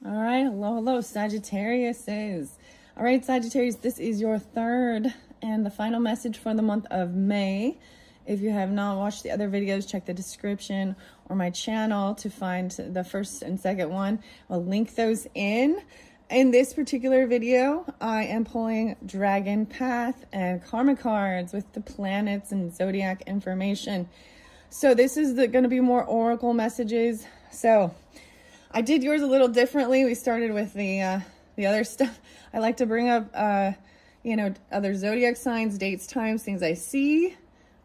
All right, hello, Sagittariuses. All right, Sagittarius, this is your third and the final message for the month of May. If you have not watched the other videos, check the description or my channel to find the first and second one. I'll link those in. In this particular video, I am pulling Dragon Path and Karma cards with the planets and zodiac information. So this is going to be more oracle messages. So I did yours a little differently. We started with the other stuff. I like to bring up, you know, other zodiac signs, dates, times, things I see.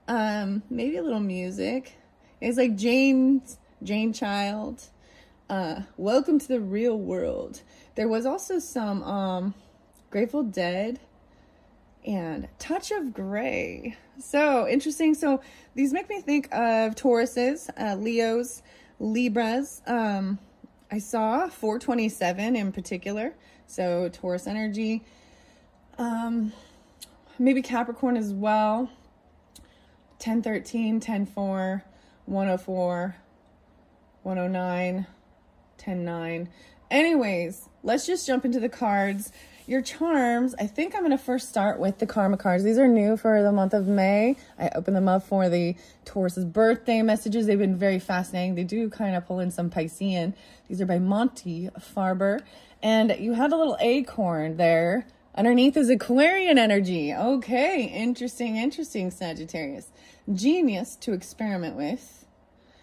Maybe a little music. It's like Jane Child. Welcome to the real world. There was also some Grateful Dead and Touch of Gray. So interesting. So these make me think of Tauruses, Leos, Libras. I saw 427 in particular. So Taurus energy. Maybe Capricorn as well. 1013, 104, 104, 109, 109. Anyways, let's just jump into the cards. Your charms, I think I'm going to first start with the Karma cards. These are new for the month of May. I opened them up for the Taurus's birthday messages. They've been very fascinating. They do kind of pull in some Piscean. These are by Monty Farber. And you had a little acorn there. Underneath is Aquarian energy. Okay, interesting, Sagittarius. Genius to experiment with,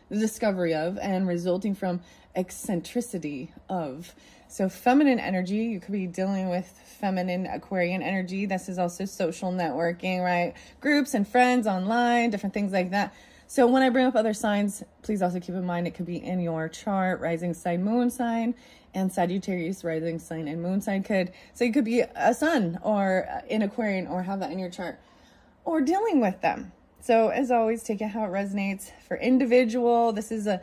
the discovery of, and resulting from eccentricity of. So feminine energy, you could be dealing with feminine Aquarian energy. This is also social networking, right? Groups and friends online, different things like that. So when I bring up other signs, please also keep in mind it could be in your chart, rising sign, moon sign, and Sagittarius rising sign and moon sign could. So you could be a sun or in Aquarian or have that in your chart or dealing with them. So as always, take it how it resonates. For individual, this is a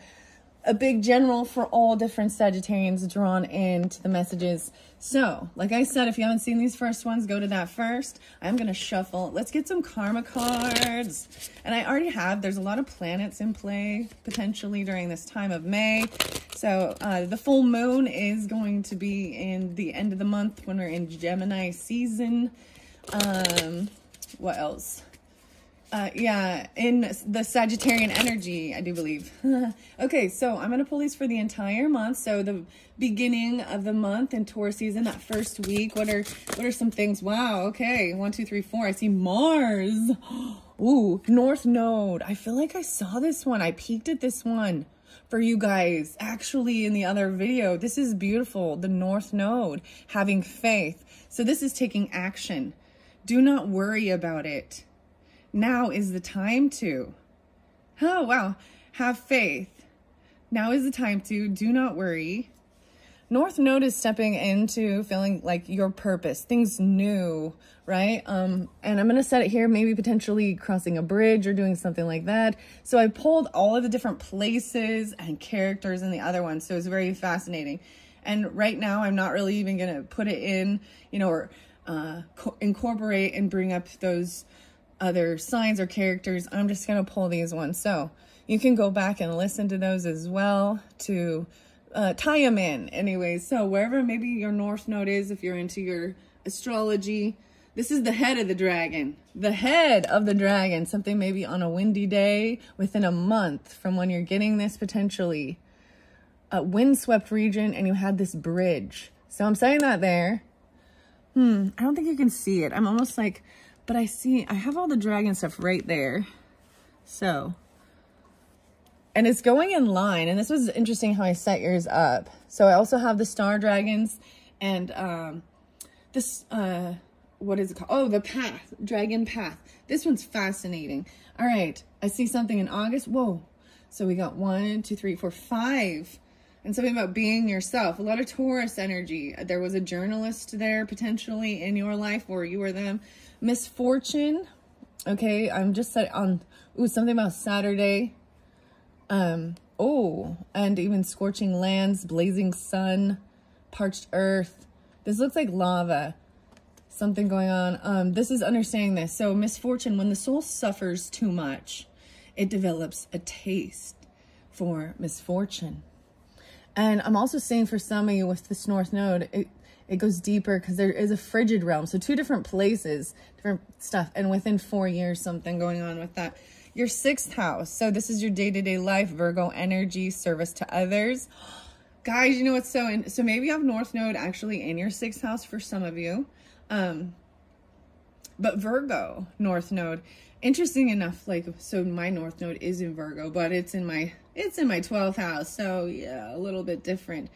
big general for all different Sagittarians drawn into the messages. So, like I said, if you haven't seen these first ones, go to that first. I'm going to shuffle. Let's get some Karma cards. And I already have, there's a lot of planets in play potentially during this time of May. So, the full moon is going to be in the end of the month when we're in Gemini season. What else? Yeah, in the Sagittarian energy, I do believe. Okay, so I'm going to pull these for the entire month. So the beginning of the month in Taurus season, that first week, what are some things? Wow, okay, 1, 2, 3, 4. I see Mars. Ooh, North Node. I feel like I saw this one. I peeked at this one for you guys, actually, in the other video. This is beautiful. The North Node, having faith. So this is taking action. Do not worry about it. Now is the time to. Oh, wow. Have faith. Now is the time to. Do not worry. North Node is stepping into feeling like your purpose, things new, right? And I'm going to set it here, maybe potentially crossing a bridge or doing something like that. So I pulled all of the different places and characters in the other one. So it's very fascinating. And right now, I'm not really even going to put it in, you know, or incorporate and bring up those other signs or characters. I'm just going to pull these ones. So you can go back and listen to those as well to tie them in. Anyways, so wherever maybe your North Node is, if you're into your astrology, this is the head of the dragon. The head of the dragon, something maybe on a windy day within a month from when you're getting this, potentially a windswept region, and you had this bridge. So I'm saying that there. I don't think you can see it. I'm almost like, but I have all the dragon stuff right there. So, and it's going in line. And this was interesting how I set yours up. So I also have the star dragons and this, what is it called? Oh, the path, dragon path. This one's fascinating. All right. I see something in August. Whoa. So we got 1, 2, 3, 4, 5. And something about being yourself. A lot of Taurus energy. There was a journalist there potentially in your life, or you were them. Misfortune. Okay, I'm just set on, ooh, something about Saturday. Oh, and even scorching lands, blazing sun, parched earth. This looks like lava. Something going on. This is understanding this. So misfortune, when the soul suffers too much, it develops a taste for misfortune. And I'm also seeing for some of you with this North Node, it goes deeper because there is a frigid realm. So 2 different places, different stuff. And within 4 years, something going on with that. Your 6th house. So this is your day-to-day life, Virgo energy, service to others. Guys, you know what's so maybe you have North Node actually in your 6th house for some of you. But Virgo, North Node, interesting enough, like, so my North Node is in Virgo, but it's in my 12th house. So yeah, a little bit different.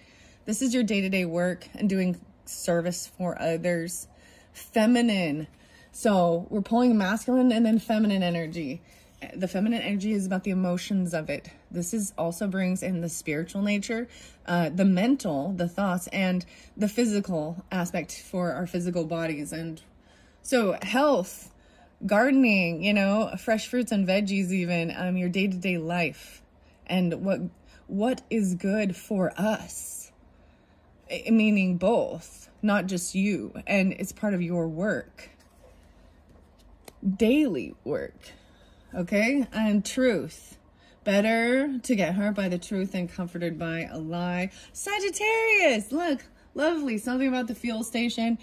This is your day-to-day work and doing service for others. Feminine. So we're pulling masculine and then feminine energy. The feminine energy is about the emotions of it. This is also brings in the spiritual nature, the mental, the thoughts, and the physical aspect for our physical bodies. And so health, gardening, you know, fresh fruits and veggies, even your day-to-day life, and what is good for us, meaning both, not just you, and it's part of your work, daily work. Okay, and truth. Better to get hurt by the truth than comforted by a lie. Sagittarius, look, lovely. Something about the fuel station.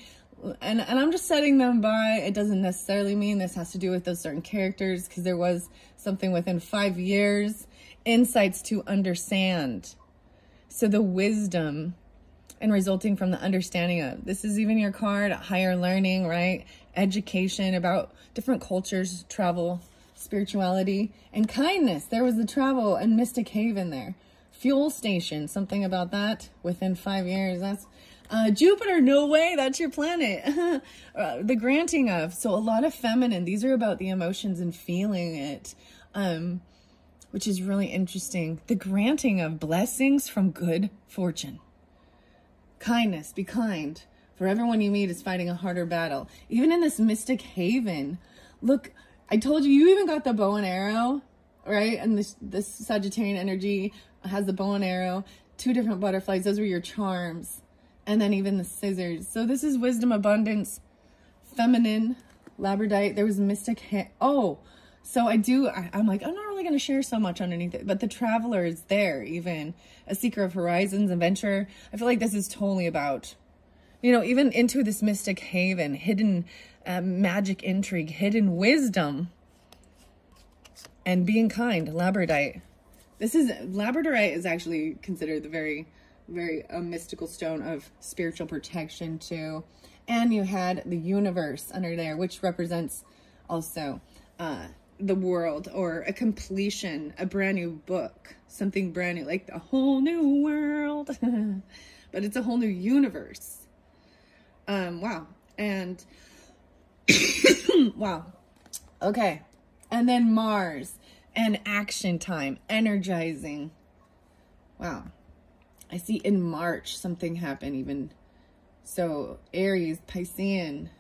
And I'm just setting them by. It doesn't necessarily mean this has to do with those certain characters, because there was something within 5 years. Insights to understand. So the wisdom and resulting from the understanding of. This is even your card, higher learning, right? Education about different cultures, travel, spirituality, and kindness. There was the travel and mystic haven there. Fuel station, something about that within 5 years. That's Jupiter, no way, that's your planet. The granting of, so a lot of feminine. These are about the emotions and feeling it, which is really interesting. The granting of blessings from good fortune. Kindness, be kind. For everyone you meet is fighting a harder battle. Even in this mystic haven, look, I told you, you even got the bow and arrow, right? And this Sagittarian energy has the bow and arrow, 2 different butterflies. Those were your charms. And then even the scissors. So this is wisdom, abundance, feminine, labradorite. There was mystic. So I'm like, I'm not really going to share so much on anything. But the traveler is there, even a seeker of horizons, adventure. I feel like this is totally about, you know, even into this mystic haven, hidden magic intrigue, hidden wisdom, and being kind. Labradorite. Labradorite is actually considered the very mystical stone of spiritual protection too. And you had the universe under there, which represents also the world, or a completion, a brand new book, something brand new, like a whole new world. But it's a whole new universe. Wow. And wow. Okay. And then Mars and action time, energizing. Wow. I see in March something happen even. So Aries, Piscean,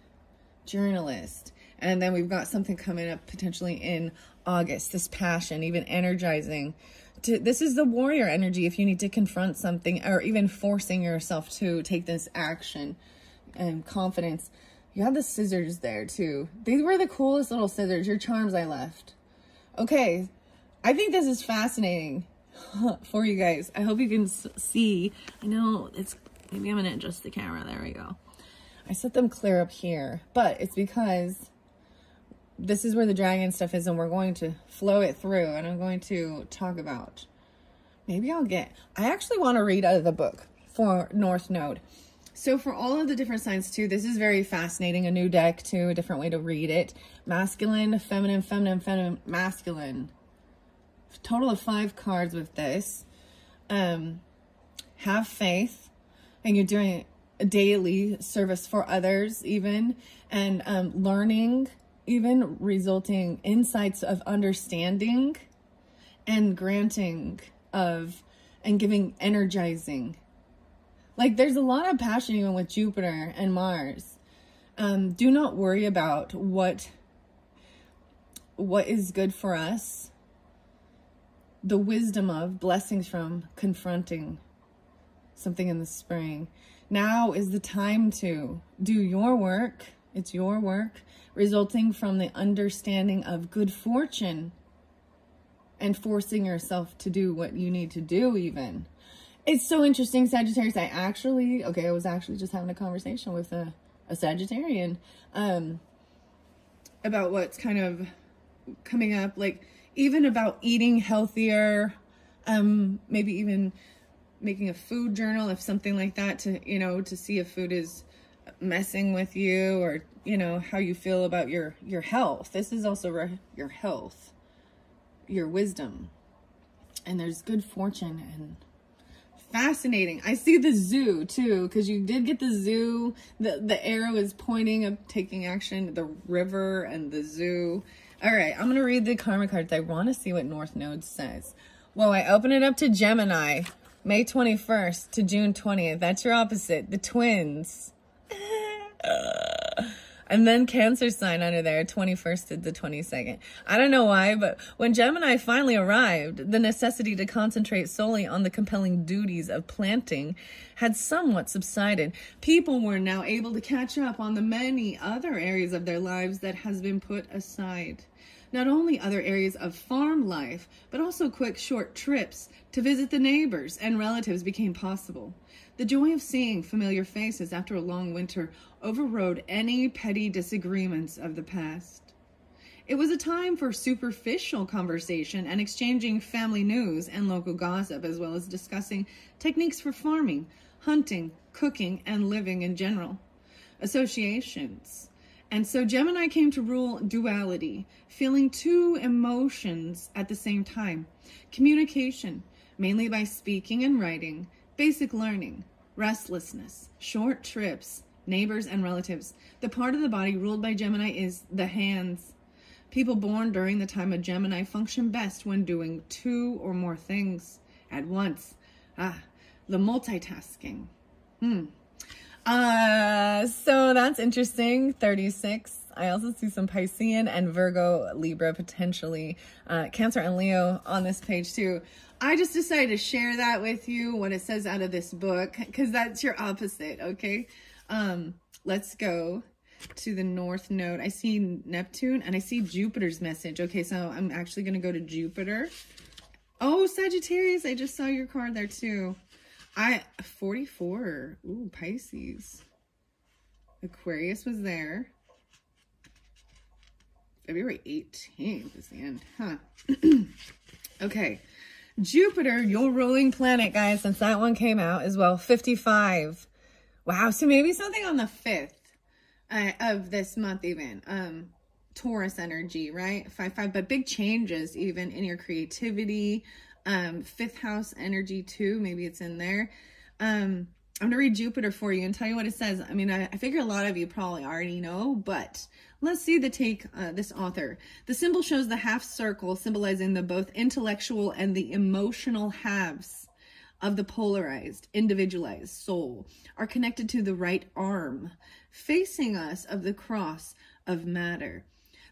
journalist. And then we've got something coming up potentially in August, this passion, even energizing. This is the warrior energy if you need to confront something, or even forcing yourself to take this action and confidence. You have the scissors there too. These were the coolest little scissors, your charms I left. Okay, I think this is fascinating for you guys. I hope you can see. I know it's, maybe I'm gonna adjust the camera. There we go. I set them clear up here, but it's because this is where the dragon stuff is, and we're going to flow it through, and I'm going to talk about, maybe I actually want to read out of the book for North Node. So for all of the different signs too, this is very fascinating. A new deck too, a different way to read it. Masculine, feminine, feminine, feminine, masculine. Total of 5 cards with this. Have faith, and you're doing a daily service for others even, and learning, even resulting insights of understanding, and granting of, and giving, energizing. Like there's a lot of passion even with Jupiter and Mars. Do not worry about what is good for us. The wisdom of blessings from confronting something in the spring. Now is the time to do your work. It's your work, resulting from the understanding of good fortune and forcing yourself to do what you need to do even. It's so interesting, Sagittarius. I was actually just having a conversation with a Sagittarian about what's kind of coming up, like even about eating healthier, maybe even making a food journal, if something like that, to, you know, to see if food is messing with you, or, you know, how you feel about your health. This is also your health, your wisdom, and there's good fortune and fascinating. I see the zoo too, because you did get the zoo. The arrow is pointing of taking action, the river and the zoo. All right, I'm going to read the karma cards. I want to see what North Node says. Well, I open it up to Gemini, May 21st to June 20th. That's your opposite, the twins. And then Cancer sign under there, 21st to the 22nd. I don't know why, but when Gemini finally arrived, the necessity to concentrate solely on the compelling duties of planting had somewhat subsided. People were now able to catch up on the many other areas of their lives that has been put aside. Not only other areas of farm life, but also quick, short trips to visit the neighbors and relatives became possible. The joy of seeing familiar faces after a long winter overrode any petty disagreements of the past. It was a time for superficial conversation and exchanging family news and local gossip, as well as discussing techniques for farming, hunting, cooking, and living in general. Associations. And so Gemini came to rule duality, feeling two emotions at the same time. Communication, mainly by speaking and writing, basic learning, restlessness, short trips, neighbors and relatives. The part of the body ruled by Gemini is the hands. People born during the time of Gemini function best when doing two or more things at once. The multitasking. So that's interesting. 36. I also see some Piscean and Virgo, Libra, potentially Cancer and Leo on this page too. I just decided to share that with you, what it says out of this book, because that's your opposite, okay? Let's go to the North Node. I see Neptune and I see Jupiter's message. Okay, so I'm actually going to go to Jupiter. Oh, Sagittarius, I just saw your card there too. 44. Ooh, Pisces. Aquarius was there. February 18th is the end, huh? Okay. Jupiter, your ruling planet, guys, since that one came out as well, 55. Wow, so maybe something on the 5th of this month even. Taurus energy, right? 5-5, but big changes even in your creativity. 5th house energy too, maybe it's in there. I'm going to read Jupiter for you and tell you what it says. I mean, I figure a lot of you probably already know, but let's see the take, this author. The symbol shows the half circle symbolizing the both intellectual and the emotional halves of the polarized, individualized soul are connected to the right arm, facing us of the cross of matter.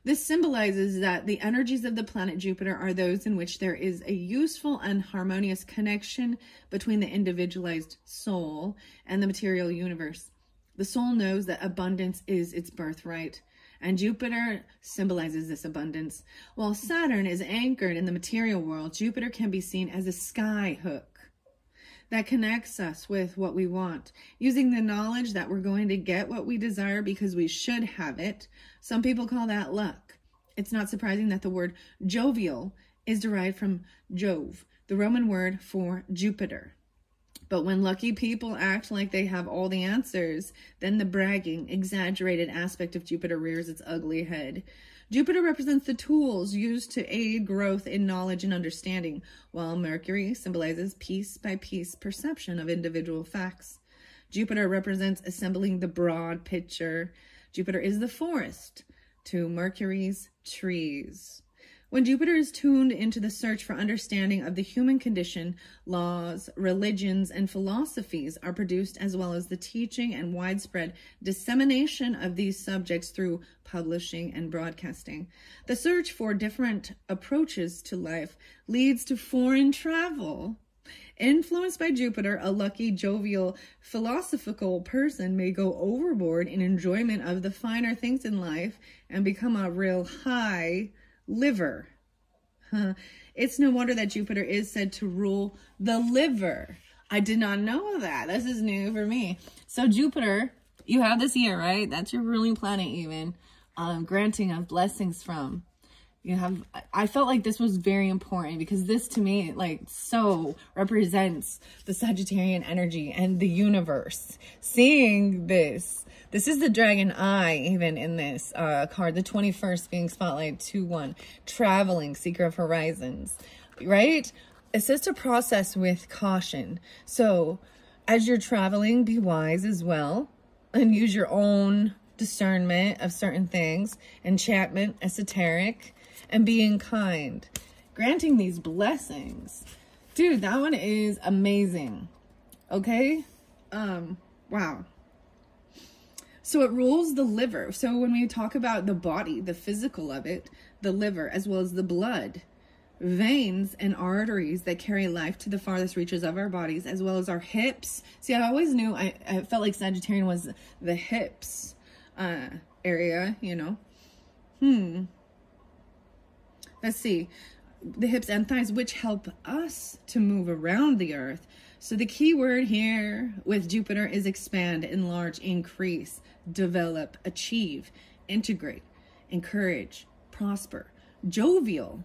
This symbolizes that the energies of the planet Jupiter are those in which there is a useful and harmonious connection between the individualized soul and the material universe. The soul knows that abundance is its birthright, and Jupiter symbolizes this abundance. While Saturn is anchored in the material world, Jupiter can be seen as a sky hook that connects us with what we want, using the knowledge that we're going to get what we desire because we should have it. Some people call that luck. It's not surprising that the word jovial is derived from Jove, the Roman word for Jupiter. But when lucky people act like they have all the answers, then the bragging, exaggerated aspect of Jupiter rears its ugly head. Jupiter represents the tools used to aid growth in knowledge and understanding, while Mercury symbolizes piece-by-piece perception of individual facts. Jupiter represents assembling the broad picture. Jupiter is the forest to Mercury's trees. When Jupiter is tuned into the search for understanding of the human condition, laws, religions, and philosophies are produced, as well as the teaching and widespread dissemination of these subjects through publishing and broadcasting. The search for different approaches to life leads to foreign travel. Influenced by Jupiter, a lucky, jovial, philosophical person may go overboard in enjoyment of the finer things in life and become a real high liver. It's no wonder that Jupiter is said to rule the liver. I did not know that. This is new for me. So Jupiter, you have this year, right? That's your ruling planet even. Granting of blessings from. You have, I felt like this was very important because this to me, like, so represents the Sagittarian energy and the universe. Seeing this is the dragon eye even in this card. The 21st being spotlight 2-1. Traveling, seeker of horizons, right? It says to process with caution. So as you're traveling, be wise as well and use your own discernment of certain things. Enchantment, esoteric, and being kind, granting these blessings. Dude, that one is amazing. Okay. Wow. So it rules the liver. So when we talk about the body, the physical of it, the liver, as well as the blood, veins and arteries that carry life to the farthest reaches of our bodies, as well as our hips. See, I always knew, I felt like Sagittarian was the hips area, you know. Let's see, the hips and thighs, which help us to move around the earth. So the key word here with Jupiter is expand, enlarge, increase, develop, achieve, integrate, encourage, prosper, jovial,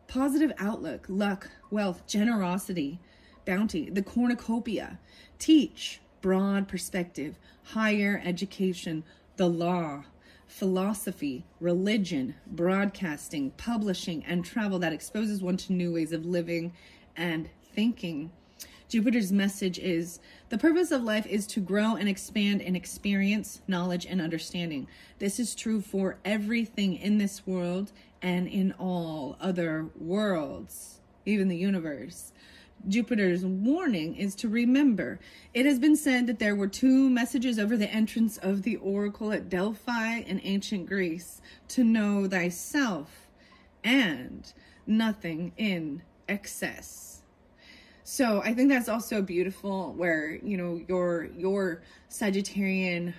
positive outlook, luck, wealth, generosity, bounty, the cornucopia, teach, broad perspective, higher education, the law, philosophy, religion, broadcasting, publishing, and travel that exposes one to new ways of living and thinking. Jupiter's message is, the purpose of life is to grow and expand in experience, knowledge, and understanding. This is true for everything in this world and in all other worlds, even the universe. Jupiter's warning is to remember. It has been said that there were 2 messages over the entrance of the oracle at Delphi in ancient Greece: to know thyself and nothing in excess. So I think that's also beautiful, where, you know, your Sagittarian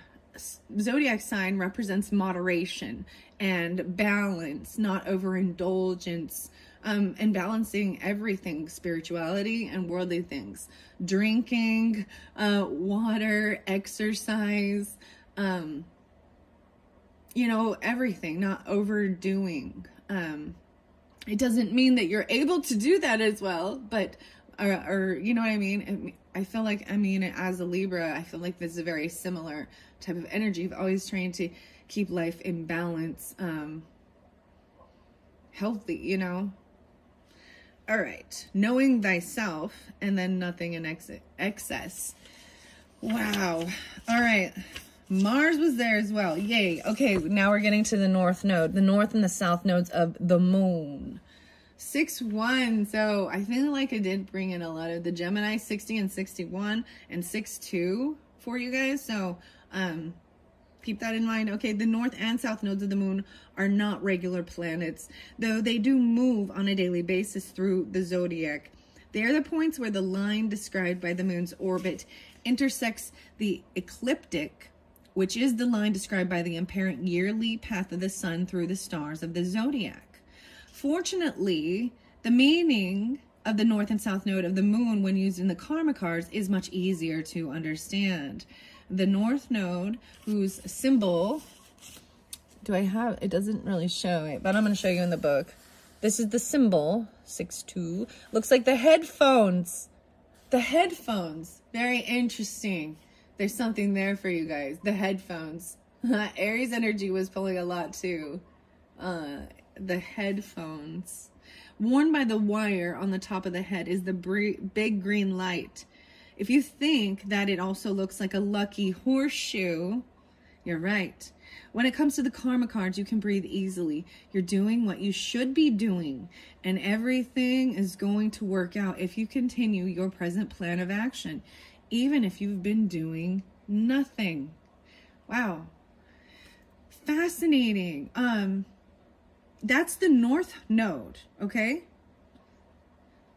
zodiac sign represents moderation and balance, not overindulgence. And balancing everything, spirituality and worldly things, drinking, water, exercise, you know, everything, not overdoing. It doesn't mean that you're able to do that as well, but, or you know what I mean? I feel like, I mean, as a Libra, I feel like this is a very similar type of energy of always trying to keep life in balance, healthy, you know? All right, knowing thyself and then nothing in excess. Wow. All right, Mars was there as well. Yay. Okay, now we're getting to the North Node, the North and the South nodes of the Moon. 6-1. So I feel like I did bring in a lot of the Gemini 60 and 61 and 6-2 for you guys. So keep that in mind. Okay, the North and South nodes of the Moon are not regular planets, though they do move on a daily basis through the zodiac. They are the points where the line described by the Moon's orbit intersects the ecliptic, which is the line described by the apparent yearly path of the Sun through the stars of the zodiac. Fortunately, the meaning of the North and South node of the Moon when used in the karma cards is much easier to understand. The North node, whose symbol, do I have, it doesn't really show it, but I'm going to show you in the book. This is the symbol, 6-2. Looks like the headphones. The headphones. Very interesting. There's something there for you guys. The headphones. Aries energy was pulling a lot too. The headphones. Worn by the wire on the top of the head is the big green light. If you think that it also looks like a lucky horseshoe, you're right. When it comes to the karma cards, you can breathe easily. You're doing what you should be doing, and everything is going to work out if you continue your present plan of action, even if you've been doing nothing. Wow. Fascinating. That's the North node, okay?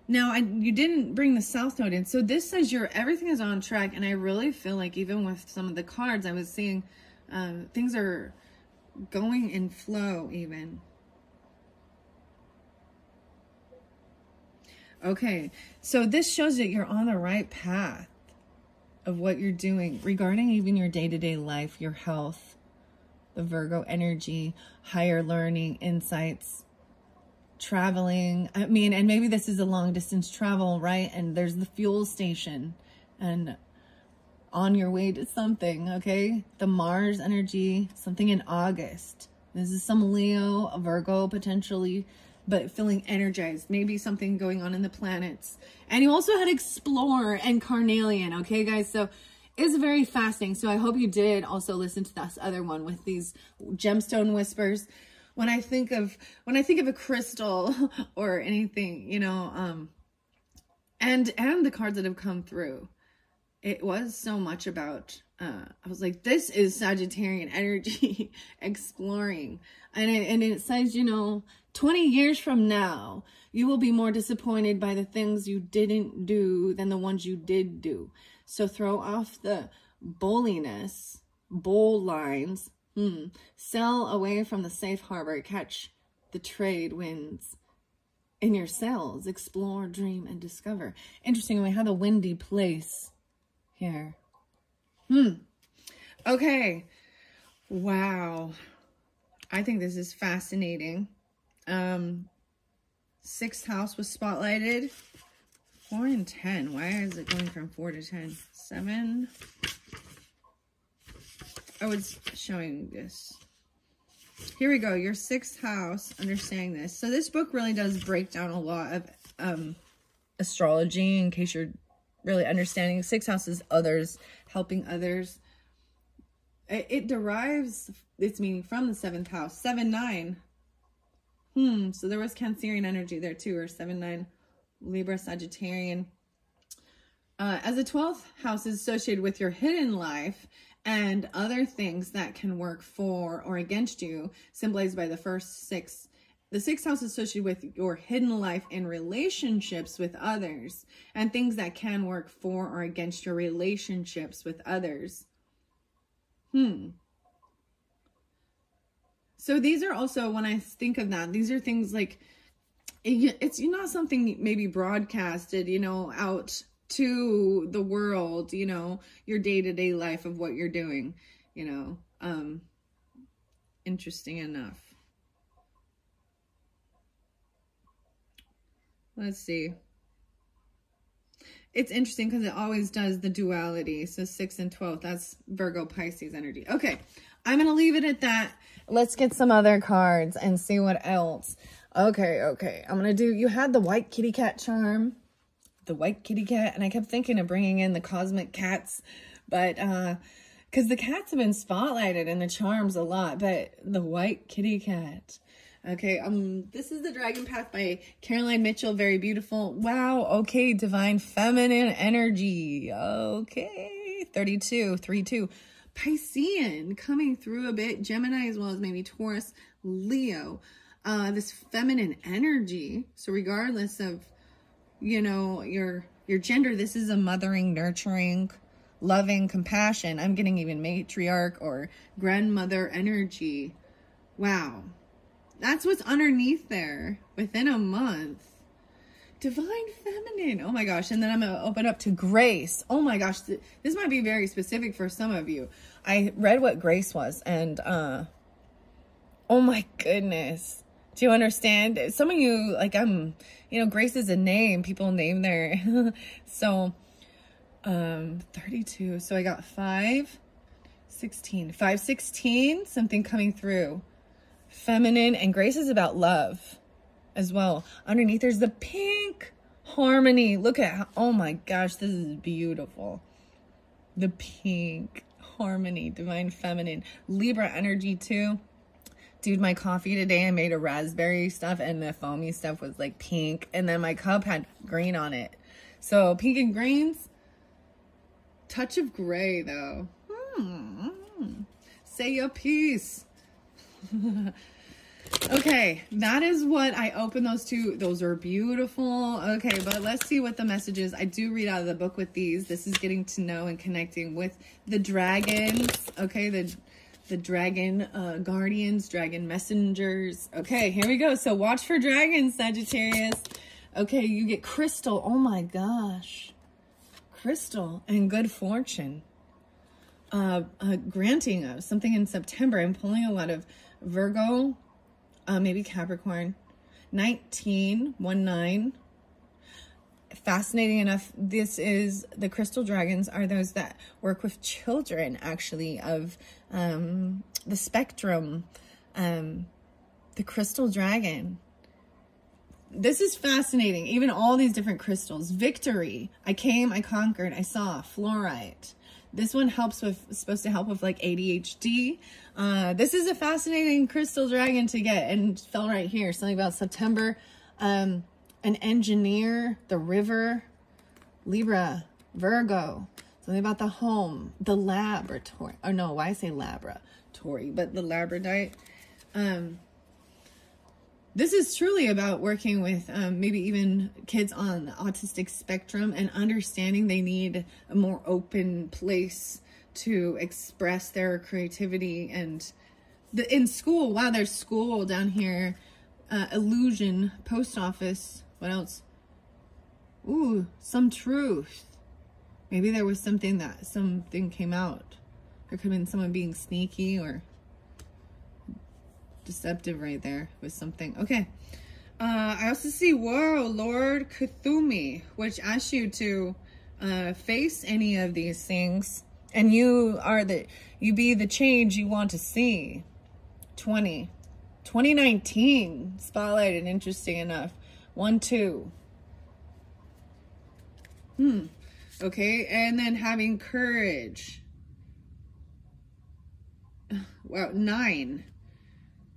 Now, you didn't bring the South node in. So this says everything is on track. And I really feel like even with some of the cards, I was seeing things are going in flow even. Okay, so this shows that you're on the right path of what you're doing regarding even your day-to-day life, your health, the Virgo energy, higher learning, insights, traveling. I mean, and maybe this is a long distance travel, right? And there's the fuel station and on your way to something, okay? The Mars energy, something in August. This is some Leo, a Virgo potentially, but feeling energized. Maybe something going on in the planets. And you also had Explorer and Carnelian, okay, guys? So it's very fascinating. So I hope you did also listen to this other one with these gemstone whispers. When I think of a crystal or anything, you know, and the cards that have come through, it was so much about, I was like, this is Sagittarian energy exploring. And it says, you know, 20 years from now, you will be more disappointed by the things you didn't do than the ones you did do. So throw off the bulliness, bowl lines, sail away from the safe harbor, catch the trade winds in your sails, explore, dream, and discover. Interesting, we have a windy place here. Okay. Wow. I think this is fascinating. 6th house was spotlighted. 4 and 10. Why is it going from 4 to 10? 7. I was showing this. Here we go. Your 6th house. Understanding this. So this book really does break down a lot of astrology in case you're really understanding. 6th house is others, helping others. It derives its meaning from the 7th house. 7-9. So there was Cancerian energy there too, or 7-9, Libra, Sagittarian. As the 12th house is associated with your hidden life and other things that can work for or against you, symbolized by the first 6. The 6th house is associated with your hidden life in relationships with others and things that can work for or against your relationships with others. So these are also, when I think of that, these are things like, it's not something maybe broadcasted, you know, out to the world, you know, your day-to-day life of what you're doing, you know. Interesting enough. Let's see. It's interesting because it always does the duality. So 6 and 12, that's Virgo Pisces energy. Okay, I'm going to leave it at that. Let's get some other cards and see what else. Okay. I'm going to do, you had the white kitty cat charm. The white kitty cat. And I kept thinking of bringing in the cosmic cats. But, because the cats have been spotlighted in the charms a lot. But the white kitty cat. Okay, this is The Dragon Path by Caroline Mitchell. Very beautiful. Wow, okay, divine feminine energy. Okay, 32, 3-2. Piscean coming through a bit. Gemini as well as maybe Taurus, Leo. This feminine energy. So regardless of, you know, your gender, this is a mothering, nurturing, loving, compassion. I'm getting even matriarch or grandmother energy. Wow. That's what's underneath there within a month. Divine feminine. Oh my gosh. And then I'm going to open up to grace. Oh my gosh. This might be very specific for some of you. I read what grace was and, oh my goodness. Do you understand? Some of you, like you know, grace is a name. People name their, so, 32. So I got 5, 16, 5, 16, something coming through. Feminine, and grace is about love as well. Underneath there's the pink harmony. Look at how, oh my gosh, this is beautiful. The pink harmony, divine feminine. Libra energy too. Dude, my coffee today, I made a raspberry stuff and the foamy stuff was like pink, and then my cup had green on it. So pink and greens. Touch of gray though. Say your piece. Okay, that is what I opened those two. Those are beautiful. Okay, but let's see what the message is. I do read out of the book with these. This is getting to know and connecting with the dragons. Okay, the dragon guardians, dragon messengers. Okay, here we go. So watch for dragons, Sagittarius. Okay, you get crystal. Oh my gosh. Crystal and good fortune. Granting of something in September. I'm pulling a lot of Virgo, maybe Capricorn. 1919. Fascinating enough, this is the crystal dragons are those that work with children, actually, of the spectrum. The crystal dragon. This is fascinating. Even all these different crystals. Victory. I came, I conquered, I saw. Fluorite. This one supposed to help with like ADHD. This is a fascinating crystal dragon to get, and fell right here. Something about September. An engineer, the river, Libra, Virgo. Something about the home, the laboratory. Oh no, why I say laboratory, but the labradorite. This is truly about working with maybe even kids on the autistic spectrum and understanding they need a more open place to express their creativity. And in school, wow, there's school down here, illusion, post office. What else? Ooh, some truth. Maybe there was something came out. There could have been someone being sneaky or deceptive right there with something. Okay. I also see, whoa, Lord Cthulhu, which asks you to face any of these things, and you be the change you want to see. 2019 spotlighted, interesting enough. 1, 2. Okay, and then having courage. Wow, 9.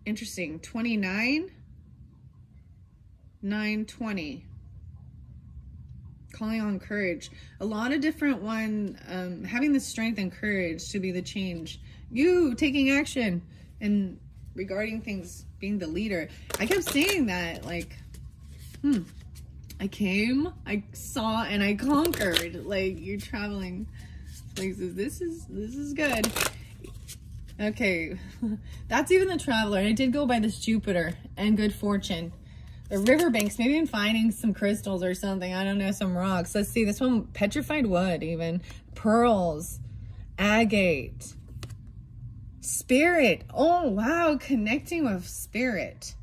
Interesting. 29, 9, 20. Calling on courage. A lot of different having the strength and courage to be the change. You taking action and regarding things, being the leader. I kept saying that, like, I came, I saw, and I conquered. Like, you're traveling places. This is good. Okay, that's even the traveler. I did go by this Jupiter and good fortune. The riverbanks, maybe even finding some crystals or something. I don't know, some rocks. Let's see, this one, petrified wood even. Pearls, agate, spirit. Oh, wow, connecting with spirit.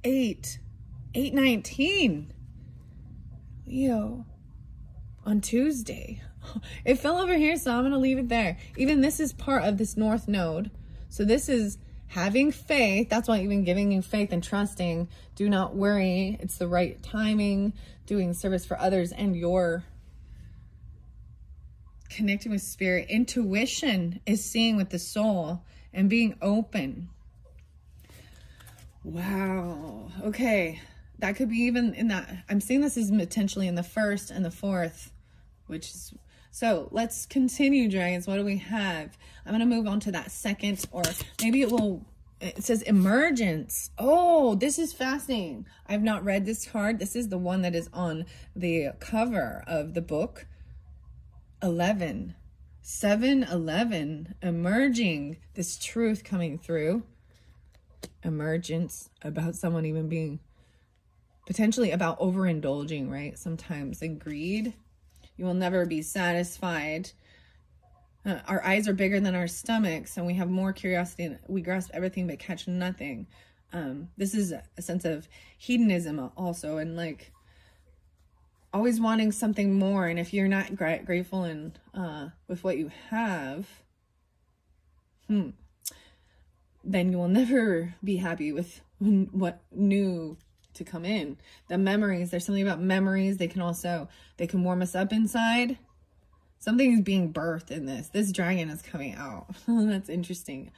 8/19. Leo, on Tuesday. It fell over here, so I'm going to leave it there. Even this is part of this North Node. So this is having faith. That's why even giving you faith and trusting. Do not worry. It's the right timing. Doing service for others and your connecting with spirit. Intuition is seeing with the soul and being open. Wow. Okay. That could be even in that. I'm seeing this is potentially in the 1st and the 4th, which is... So let's continue, dragons. What do we have? I'm going to move on to that 2nd, or maybe it says emergence. Oh, this is fascinating. I've not read this card. This is the one that is on the cover of the book. 11, 7-11, emerging, this truth coming through. Emergence, about someone even being potentially about overindulging, right? Sometimes, and greed. You will never be satisfied. Our eyes are bigger than our stomachs, and we have more curiosity, and we grasp everything but catch nothing. This is a sense of hedonism also, and like always wanting something more. And if you're not grateful and with what you have, then you will never be happy with what new to come in. The memories, there's something about memories. They can warm us up inside. Something is being birthed in this. This dragon is coming out. That's interesting.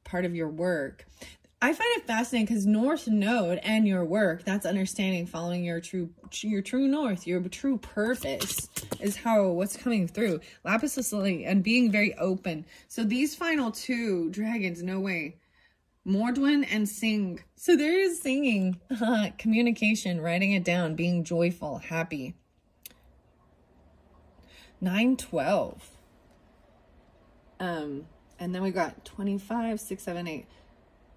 Part of your work. I find it fascinating because North Node and your work, that's understanding, following your true north, your true purpose is what's coming through. Lapis lazuli and being very open. So these final 2 dragons, no way. Mordwin and sing. So there is singing, communication, writing it down, being joyful, happy. 9/12. And then we got 25, 6, 7, 8.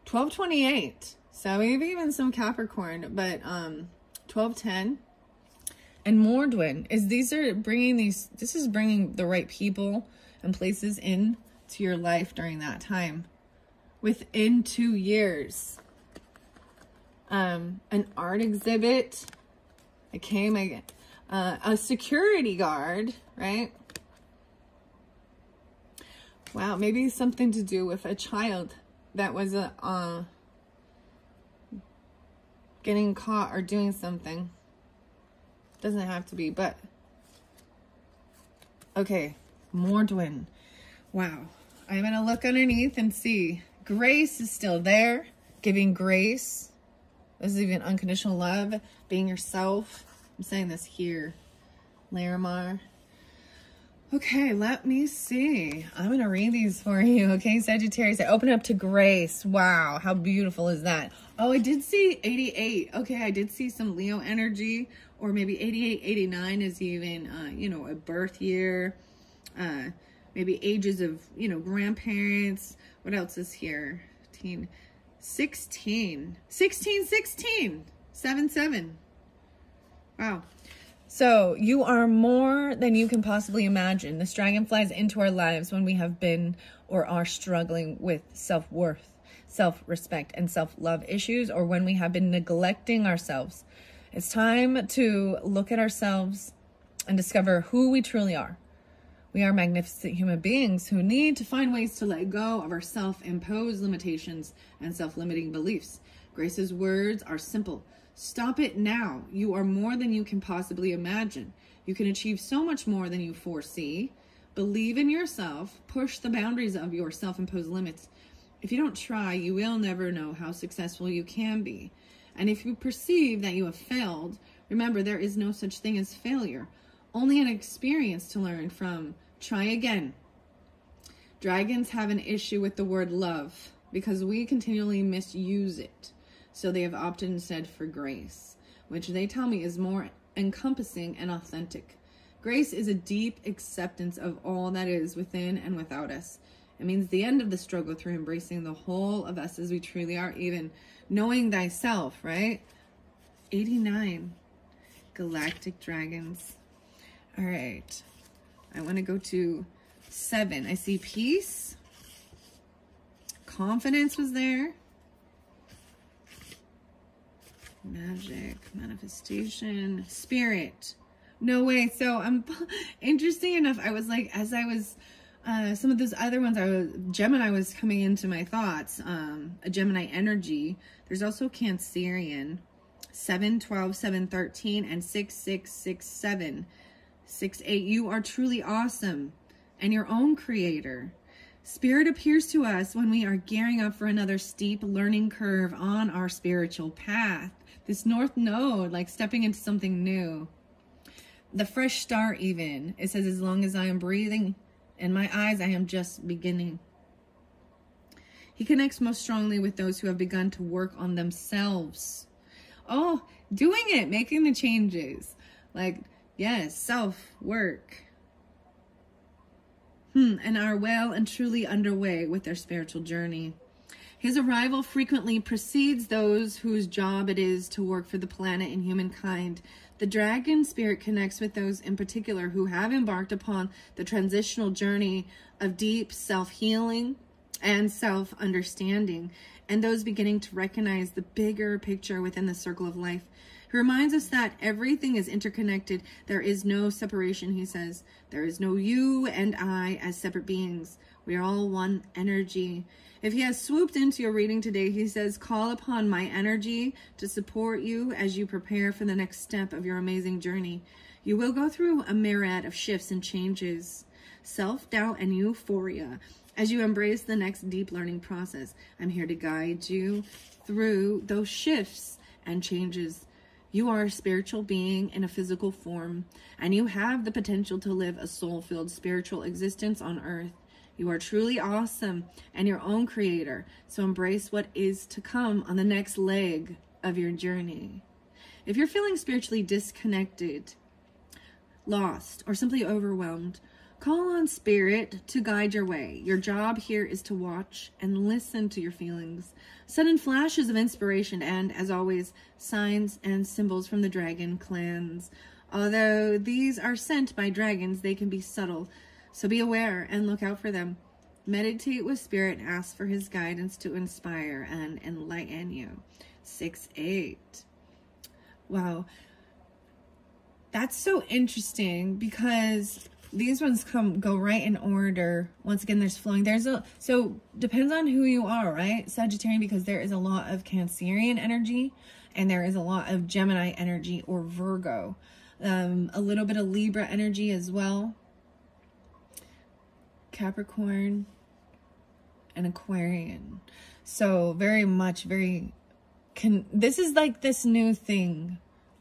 12/28. So maybe even some Capricorn, but 1210. And Mordwin this is bringing the right people and places in to your life during that time. Within 2 years. An art exhibit. A security guard, right? Wow, maybe something to do with a child that was getting caught or doing something. Doesn't have to be, but okay, Mordwin. Wow, I'm gonna look underneath and see. Grace is still there, giving grace. This is even unconditional love, being yourself. I'm saying this here, Larimar. Okay, let me see. I'm going to read these for you. Okay, Sagittarius, I open up to grace. Wow, how beautiful is that? Oh, I did see 88. Okay, I did see some Leo energy, or maybe 88, 89 is even, you know, a birth year. Maybe ages of, you know, grandparents. What else is here? 16. 7. Wow. So you are more than you can possibly imagine. This dragon flies into our lives when we have been or are struggling with self-worth, self-respect, and self-love issues, or when we have been neglecting ourselves. It's time to look at ourselves and discover who we truly are. We are magnificent human beings who need to find ways to let go of our self-imposed limitations and self-limiting beliefs. Grace's words are simple. Stop it now. You are more than you can possibly imagine. You can achieve so much more than you foresee. Believe in yourself. Push the boundaries of your self-imposed limits. If you don't try, you will never know how successful you can be. And if you perceive that you have failed, remember there is no such thing as failure. Only an experience to learn from. Try again. Dragons have an issue with the word love because we continually misuse it. So they have opted instead for grace, which they tell me is more encompassing and authentic. Grace is a deep acceptance of all that is within and without us. It means the end of the struggle through embracing the whole of us as we truly are, even knowing thyself, right? 89. Galactic dragons. All right. I want to go to 7. I see peace. Confidence was there. Magic, manifestation, spirit. No way. So I'm interesting enough. I was like, as I was, some of those other ones, Gemini was coming into my thoughts, a Gemini energy. There's also Cancerian, 7, 12, 7, 13, and 6, 6, 6, 7, 6, 8. You are truly awesome and your own creator. Spirit appears to us when we are gearing up for another steep learning curve on our spiritual path. This North Node, like stepping into something new. The fresh start even. It says, as long as I am breathing in my eyes, I am just beginning. He connects most strongly with those who have begun to work on themselves. Oh, doing it, making the changes. Like, yes, self-work. And are well and truly underway with their spiritual journey. His arrival frequently precedes those whose job it is to work for the planet and humankind. The dragon spirit connects with those in particular who have embarked upon the transitional journey of deep self-healing and self-understanding, and those beginning to recognize the bigger picture within the circle of life. He reminds us that everything is interconnected. There is no separation, he says. There is no you and I as separate beings. We are all one energy. If he has swooped into your reading today, he says, call upon my energy to support you as you prepare for the next step of your amazing journey. You will go through a myriad of shifts and changes, self-doubt and euphoria as you embrace the next deep learning process. I'm here to guide you through those shifts and changes. You are a spiritual being in a physical form, and you have the potential to live a soul-filled spiritual existence on earth. You are truly awesome and your own creator, so embrace what is to come on the next leg of your journey. If you're feeling spiritually disconnected, lost, or simply overwhelmed, Call on spirit to guide your way. Your job here is to watch and listen to your feelings. Sudden flashes of inspiration and, as always, signs and symbols from the dragon clans. Although these are sent by dragons, they can be subtle. So be aware and look out for them. Meditate with spirit and ask for his guidance to inspire and enlighten you. 6-8. Wow. That's so interesting because these ones go right in order. Once again, there's flowing. So depends on who you are, right? Sagittarian, because there is a lot of Cancerian energy and there is a lot of Gemini energy or Virgo. A little bit of Libra energy as well. Capricorn and Aquarian. So very much, this is like this new thing.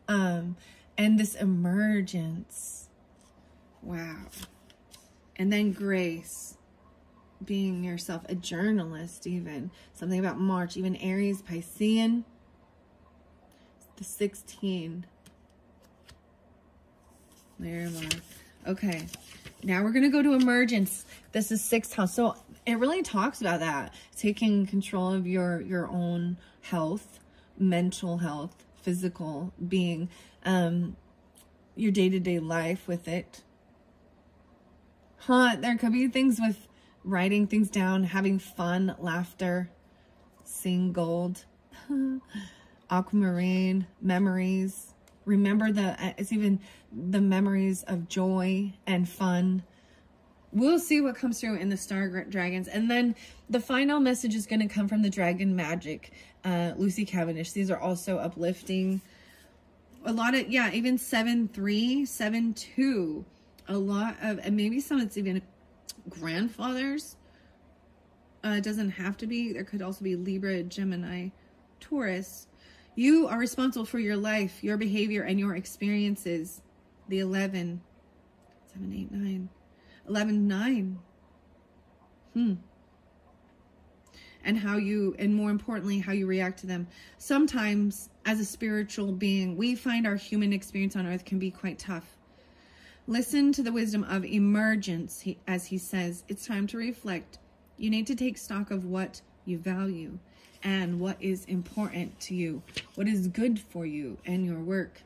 And this emergence. Wow. And then grace, being yourself, a journalist even. Something about March, even Aries, Piscean. The 16. There am I. Okay. Now we're going to go to emergence. This is 6th house. So it really talks about that. Taking control of your own health, mental health, physical being, your day-to-day life with it. There could be things with writing things down, having fun, laughter, seeing gold, aquamarine, memories. Remember it's even the memories of joy and fun. We'll see what comes through in the Star Dragons. And then the final message is going to come from the Dragon Magick, Lucy Cavendish. These are also uplifting. A lot of, yeah, even 7-3, 7-2. A lot of, and maybe some it's even grandfathers. It doesn't have to be. There could also be Libra, Gemini, Taurus. You are responsible for your life, your behavior, and your experiences. The 11, 7, 8, 9, 11, 9. And how you, and more importantly, how you react to them. Sometimes, as a spiritual being, we find our human experience on earth can be quite tough. Listen to the wisdom of emergence, as he says. It's time to reflect. You need to take stock of what you value and what is important to you, what is good for you and your work.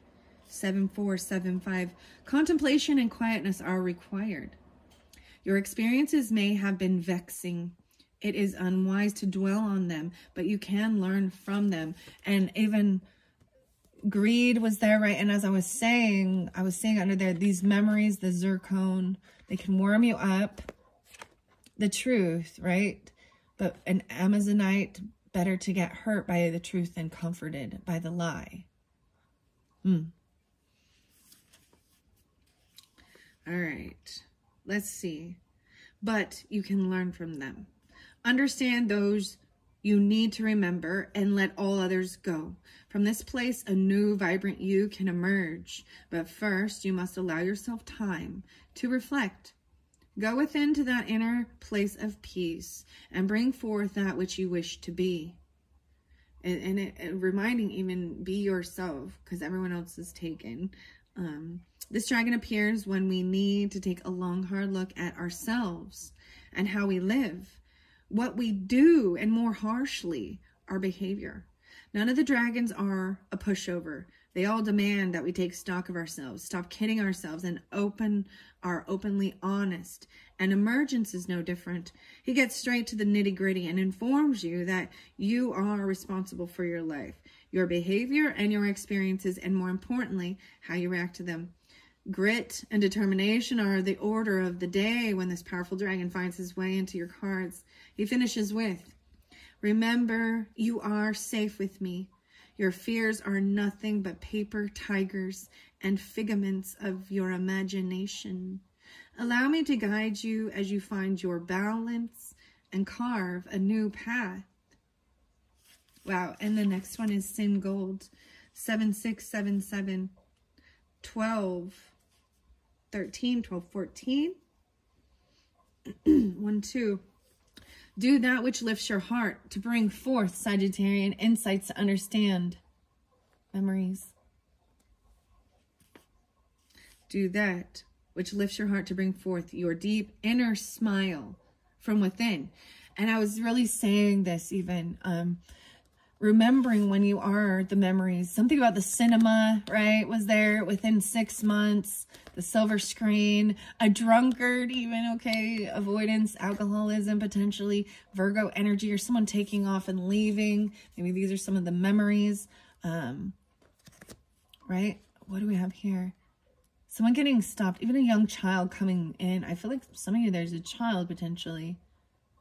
7-4, 7-5. Contemplation and quietness are required. Your experiences may have been vexing. It is unwise to dwell on them, but you can learn from them. And even greed was there, right? And as I was saying under there, these memories, the zircon, they can warm you up. The truth, right? But an Amazonite, better to get hurt by the truth than comforted by the lie. All right. Let's see. But you can learn from them. Understand those you need to remember and let all others go. From this place, a new, vibrant you can emerge. But first, you must allow yourself time to reflect. Go within to that inner place of peace and bring forth that which you wish to be. And reminding even, be yourself, because everyone else is taken. This dragon appears when we need to take a long, hard look at ourselves and how we live, what we do, and more harshly, our behavior. None of the dragons are a pushover. They all demand that we take stock of ourselves, stop kidding ourselves, and are openly honest. And emergence is no different. He gets straight to the nitty-gritty and informs you that you are responsible for your life, your behavior, and your experiences, and more importantly, how you react to them. Grit and determination are the order of the day when this powerful dragon finds his way into your cards. He finishes with, remember, you are safe with me. Your fears are nothing but paper tigers and figments of your imagination. Allow me to guide you as you find your balance and carve a new path. Wow, and the next one is Sin Gold. 7-6, 7-7, 12, 13, 12, 14. 1-2. Do that which lifts your heart to bring forth Sagittarian insights to understand memories. Do that which lifts your heart to bring forth your deep inner smile from within. And I was really saying this even, remembering when you are the memories. Something about the cinema, right, was there within 6 months. The silver screen, a drunkard even, okay, avoidance, alcoholism, potentially Virgo energy, or someone taking off and leaving. Maybe these are some of the memories, right? What do we have here? Someone getting stopped, even a young child coming in. I feel like some of you, there's a child potentially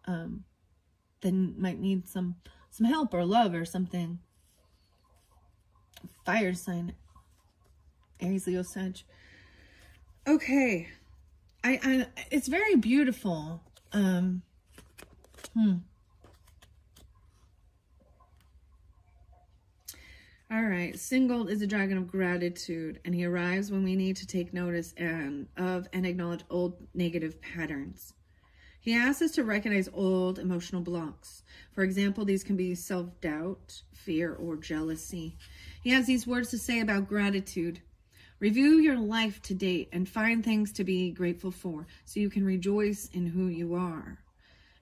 that might need some help or love or something. Fire sign, Aries, Leo, Sag. Okay, I it's very beautiful. All right, Singled is a dragon of gratitude, and he arrives when we need to take notice of and acknowledge old negative patterns. He asks us to recognize old emotional blocks. For example, these can be self-doubt, fear, or jealousy. He has these words to say about gratitude. Review your life to date and find things to be grateful for so you can rejoice in who you are.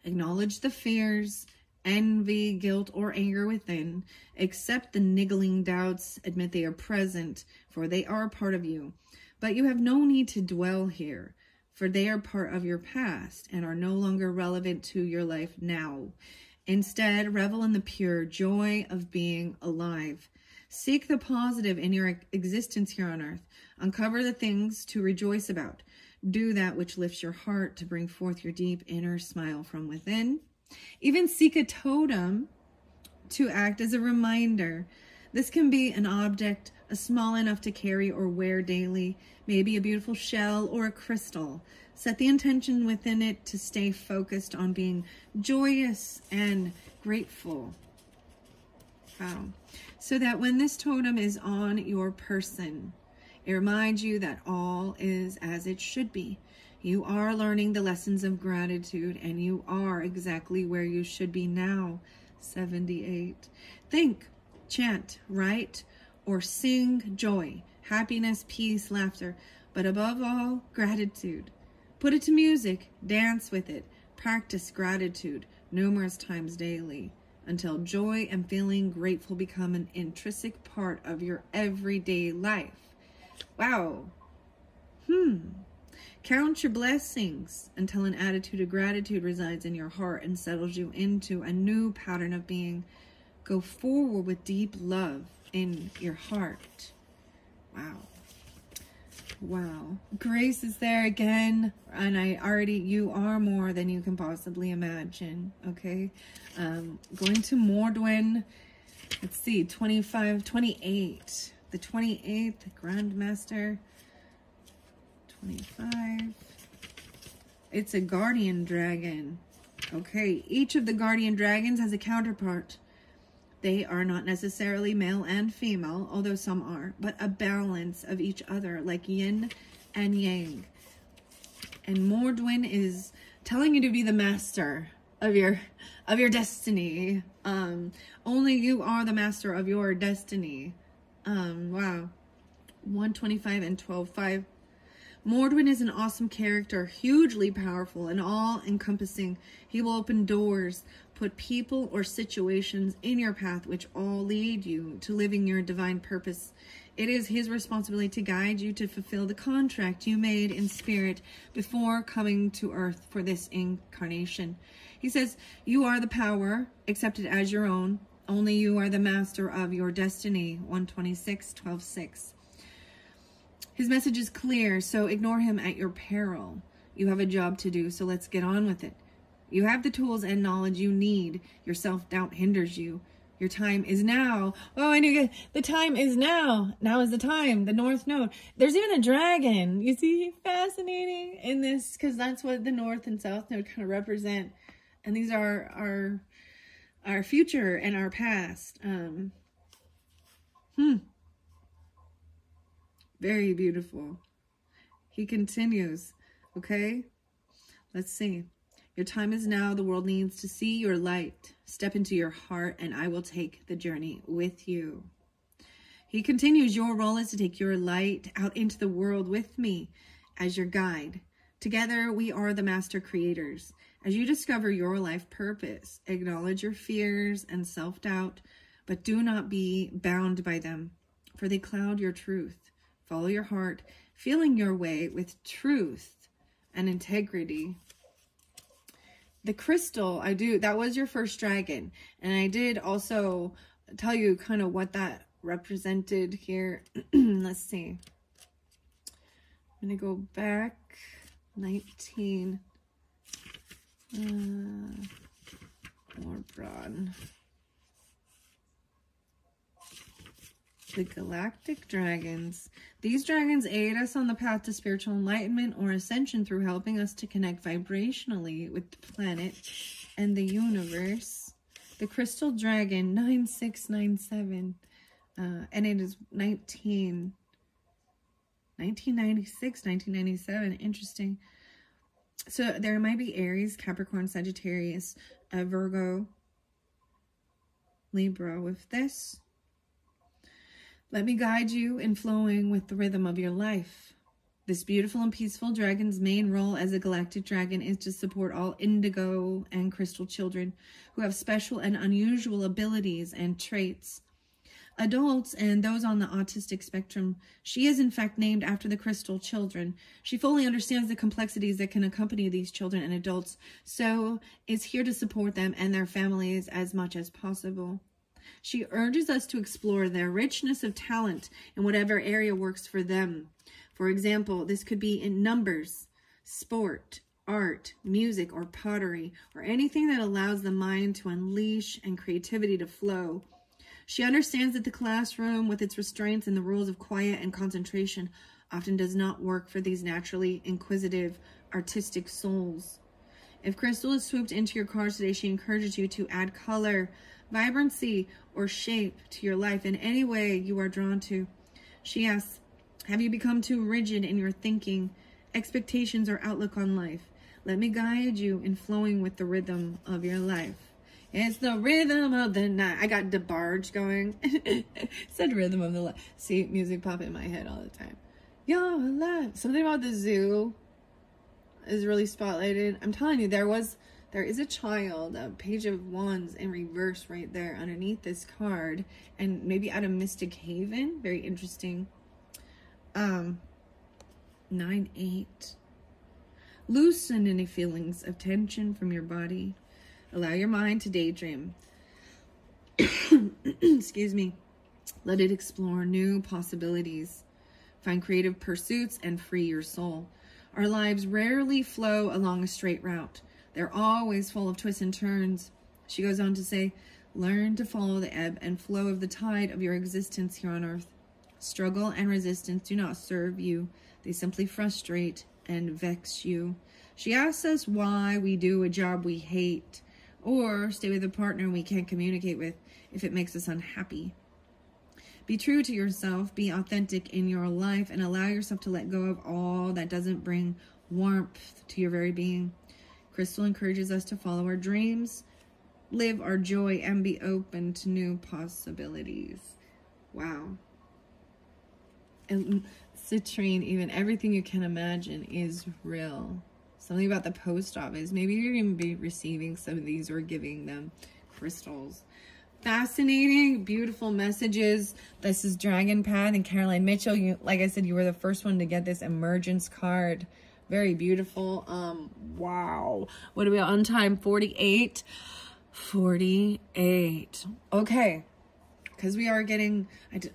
Acknowledge the fears, envy, guilt, or anger within. Accept the niggling doubts. Admit they are present, for they are part of you. But you have no need to dwell here, for they are part of your past and are no longer relevant to your life now. Instead, revel in the pure joy of being alive. Seek the positive in your existence here on earth. Uncover the things to rejoice about. Do that which lifts your heart to bring forth your deep inner smile from within. Even seek a totem to act as a reminder. This can be an object, small enough to carry or wear daily, maybe a beautiful shell or a crystal. Set the intention within it to stay focused on being joyous and grateful. Wow. So that when this totem is on your person, it reminds you that all is as it should be. You are learning the lessons of gratitude, and you are exactly where you should be now. 78. Think, chant, write, or sing joy, happiness, peace, laughter, but above all, gratitude. Put it to music, dance with it, practice gratitude numerous times daily until joy and feeling grateful become an intrinsic part of your everyday life. Wow. Count your blessings until an attitude of gratitude resides in your heart and settles you into a new pattern of being. Go forward with deep love in your heart. Wow. Wow. Grace is there again. And you are more than you can possibly imagine. Okay. Going to Mordwin. Let's see. 28. The 28th Grandmaster. 25. It's a guardian dragon. Okay. Each of the guardian dragons has a counterpart. They are not necessarily male and female, although some are, but a balance of each other, like yin and yang. And Mordwin is telling you to be the master of your destiny. Only you are the master of your destiny. Wow. 125 and 12:5. Mordwin is an awesome character, hugely powerful and all-encompassing. He will open doors, put people or situations in your path which all lead you to living your divine purpose. It is his responsibility to guide you to fulfill the contract you made in spirit before coming to earth for this incarnation. He says, you are the power, accept it as your own. Only you are the master of your destiny. 126, 12:6. His message is clear, so ignore him at your peril. You have a job to do, so let's get on with it. You have the tools and knowledge you need. Your self-doubt hinders you. Your time is now. Oh, I knew the time is now. Now is the time. The North Node. There's even a dragon. You see, fascinating in this, because that's what the North and South Node kind of represent. And these are our future and our past. Very beautiful. He continues. Okay, let's see. Your time is now. The world needs to see your light. Step into your heart and I will take the journey with you. He continues, your role is to take your light out into the world with me. as your guide. Together, we are the master creators. As you discover your life purpose, acknowledge your fears and self-doubt, but do not be bound by them, for they cloud your truth. Follow your heart, feeling your way with truth and integrity. The crystal, that was your first dragon. And I did also tell you kind of what that represented here. Let's see. I'm going to go back 19. More broad. The galactic dragons. These dragons aid us on the path to spiritual enlightenment or ascension through helping us to connect vibrationally with the planet and the universe. The crystal dragon 9697. And it is 1996, 1997. Interesting. So there might be Aries, Capricorn, Sagittarius, Virgo, Libra with this. Let me guide you in flowing with the rhythm of your life. This beautiful and peaceful dragon's main role as a galactic dragon is to support all indigo and crystal children who have special and unusual abilities and traits. Adults and those on the autistic spectrum, she is in fact named after the crystal children. She fully understands the complexities that can accompany these children and adults, so is here to support them and their families as much as possible. She urges us to explore their richness of talent in whatever area works for them. For example, this could be in numbers, sport, art, music, or pottery, or anything that allows the mind to unleash and creativity to flow. She understands that the classroom, with its restraints and the rules of quiet and concentration, often does not work for these naturally inquisitive, artistic souls. If Crystal is swooped into your cards today, she encourages you to add color, vibrancy, or shape to your life in any way you are drawn to. She asks, have you become too rigid in your thinking, expectations, or outlook on life? Let me guide you in flowing with the rhythm of your life. It's the rhythm of the night. I got DeBarge going. Said rhythm of the life. See, music pop in my head all the time. You're alive. Something about the zoo is really spotlighted. I'm telling you, there is a child, a page of wands in reverse right there underneath this card, and maybe out of Mystic Haven. Very interesting. 9-8. Loosen any feelings of tension from your body. Allow your mind to daydream. Excuse me. Let it explore new possibilities. Find creative pursuits and free your soul. Our lives rarely flow along a straight route. They're always full of twists and turns. She goes on to say, learn to follow the ebb and flow of the tide of your existence here on earth. Struggle and resistance do not serve you. They simply frustrate and vex you. She asks us why we do a job we hate, or stay with a partner we can't communicate with if it makes us unhappy. Be true to yourself, be authentic in your life, and allow yourself to let go of all that doesn't bring warmth to your very being. Crystal encourages us to follow our dreams, live our joy, and be open to new possibilities. Wow. And citrine, even everything you can imagine is real. Something about the post office. Maybe you're going to be receiving some of these or giving them crystals. Fascinating, beautiful messages. This is Dragon Path and Caroline Mitchell. You, like I said, you were the first one to get this emergence card. Very beautiful. Wow. What are we on time? 48. 48. Okay. Because we are getting...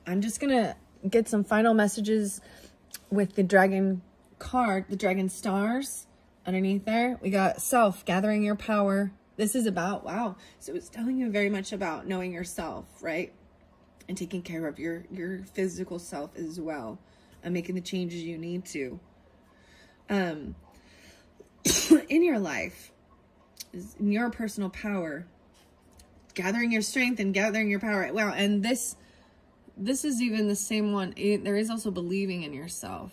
I'm just going to get some final messages with the dragon card, the dragon stars underneath there. We got self, gathering your power. This is about, wow. So it's telling you very much about knowing yourself, right? And taking care of your physical self as well. And making the changes you need to. In your life, in your personal power. Gathering your strength and gathering your power. Wow, and this is even the same one. There is also believing in yourself.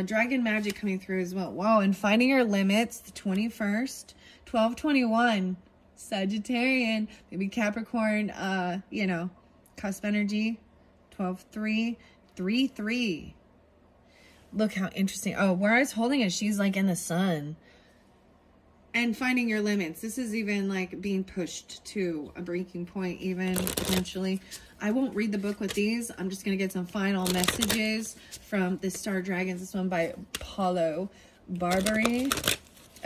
Dragon magic coming through as well. Wow, and finding your limits, the 21st, 12/21, Sagittarian, maybe Capricorn, you know, cusp energy, 12/3, 3/3. Look how interesting. Oh, where I was holding it, she's like in the sun. And finding your limits. This is even like being pushed to a breaking point, even potentially. I won't read the book with these. I'm just going to get some final messages from the Star Dragons. This one by Paulo Barbary.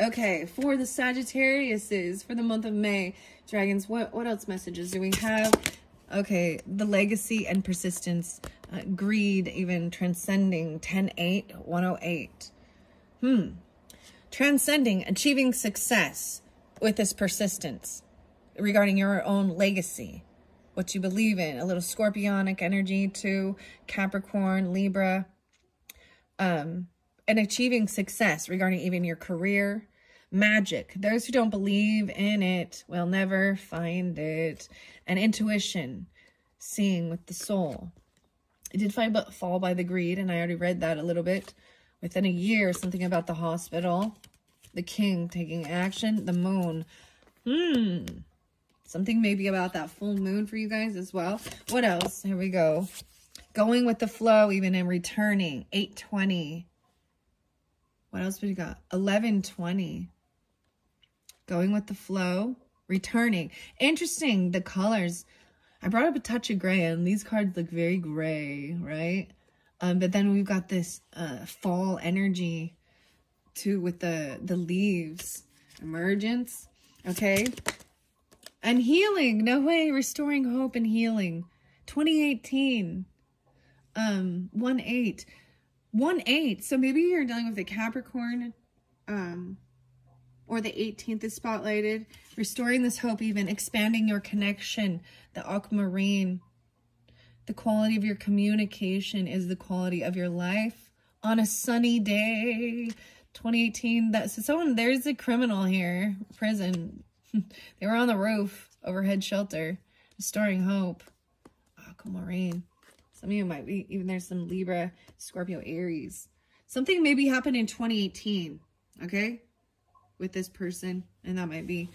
Okay, for the Sagittariuses for the month of May. Dragons, what else messages do we have? Okay, the legacy and persistence. Greed, even transcending. 10-8, 108. Transcending, achieving success with this persistence regarding your own legacy, what you believe in. A little scorpionic energy too, Capricorn, Libra, and achieving success regarding even your career. Magic, those who don't believe in it will never find it. And intuition, seeing with the soul. It did fall by the greed, and I already read that a little bit. Within a year, something about the hospital. The king taking action. The moon. Something maybe about that full moon for you guys as well. What else? Here we go. Going with the flow, even in returning. 820. What else we got? 1120. Going with the flow. Returning. Interesting, the colors. I brought up a touch of gray, and these cards look very gray, right? But then we've got this fall energy too with the leaves. Emergence. Okay. And healing. No way. Restoring hope and healing. 2018. 1-8. 1-8. So maybe you're dealing with a Capricorn. Or the 18th is spotlighted. Restoring this hope even. Expanding your connection. The aquamarine. The quality of your communication is the quality of your life on a sunny day. 2018. So someone, there's a criminal here. Prison. They were on the roof. Overhead shelter. Restoring hope. Aquamarine. Some of you might be, even there's some Libra, Scorpio, Aries. Something maybe happened in 2018. Okay? With this person. And that might be...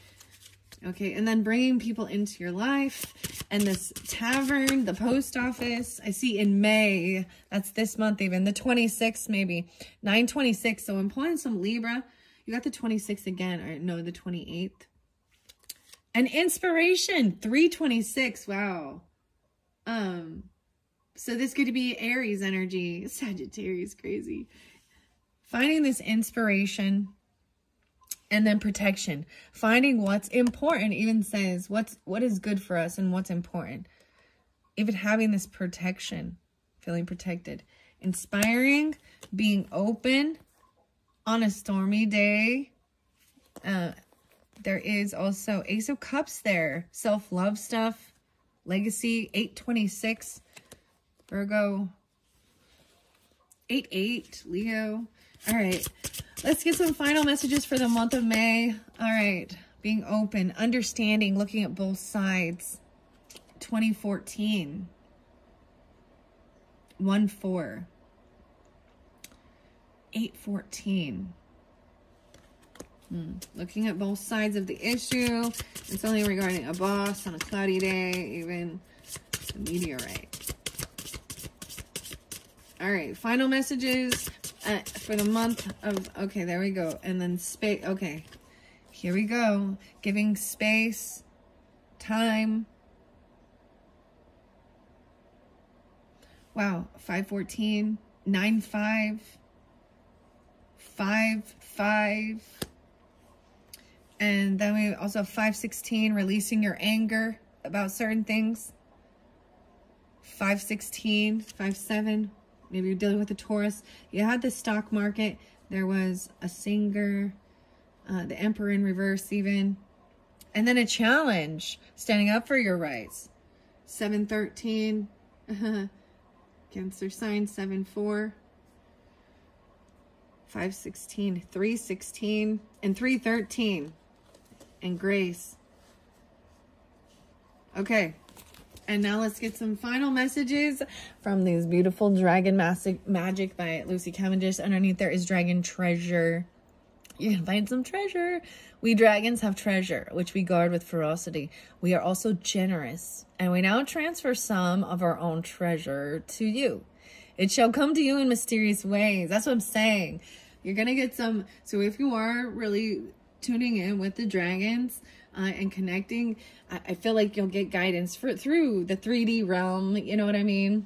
Okay, and then bringing people into your life. And this tavern, the post office. I see in May. That's this month even. The 26th maybe. 9/26. So I'm pulling some Libra. You got the 26th again. Or no, the 28th. And inspiration. 3/26. Wow. So this could be Aries energy. Sagittarius, crazy. Finding this inspiration. And then protection. Finding what's important. Even says what is good for us and what's important. Even having this protection. Feeling protected. Inspiring. Being open. On a stormy day. There is also Ace of Cups there. Self-love stuff. Legacy. 8/26. Virgo. 8/8. Leo. All right. Let's get some final messages for the month of May. All right. Being open. Understanding. Looking at both sides. 2014. 1/4. 8/14. Looking at both sides of the issue. It's only regarding a boss on a cloudy day. Even a meteorite. All right. Final messages. For the month of, okay, there we go. And then space, okay, here we go. Giving space, time. Wow, 5/14, 9/5, 5/5. And then we also have 5/16, releasing your anger about certain things. 5/16, 5/7. Maybe you're dealing with a Taurus. You had the stock market. There was a singer. The Emperor in reverse even. And then a challenge. Standing up for your rights. 7/13. Cancer sign. 7/4. 5/16. 3/16. And 3/13. And grace. Okay. And now let's get some final messages from these beautiful Dragon Magic by Lucy Cavendish. Underneath there is Dragon Treasure. You can find some treasure. We dragons have treasure, which we guard with ferocity. We are also generous. And we now transfer some of our own treasure to you. It shall come to you in mysterious ways. That's what I'm saying. You're going to get some. So if you are really tuning in with the dragons and connecting, I feel like you'll get guidance through the 3D realm. You know what I mean?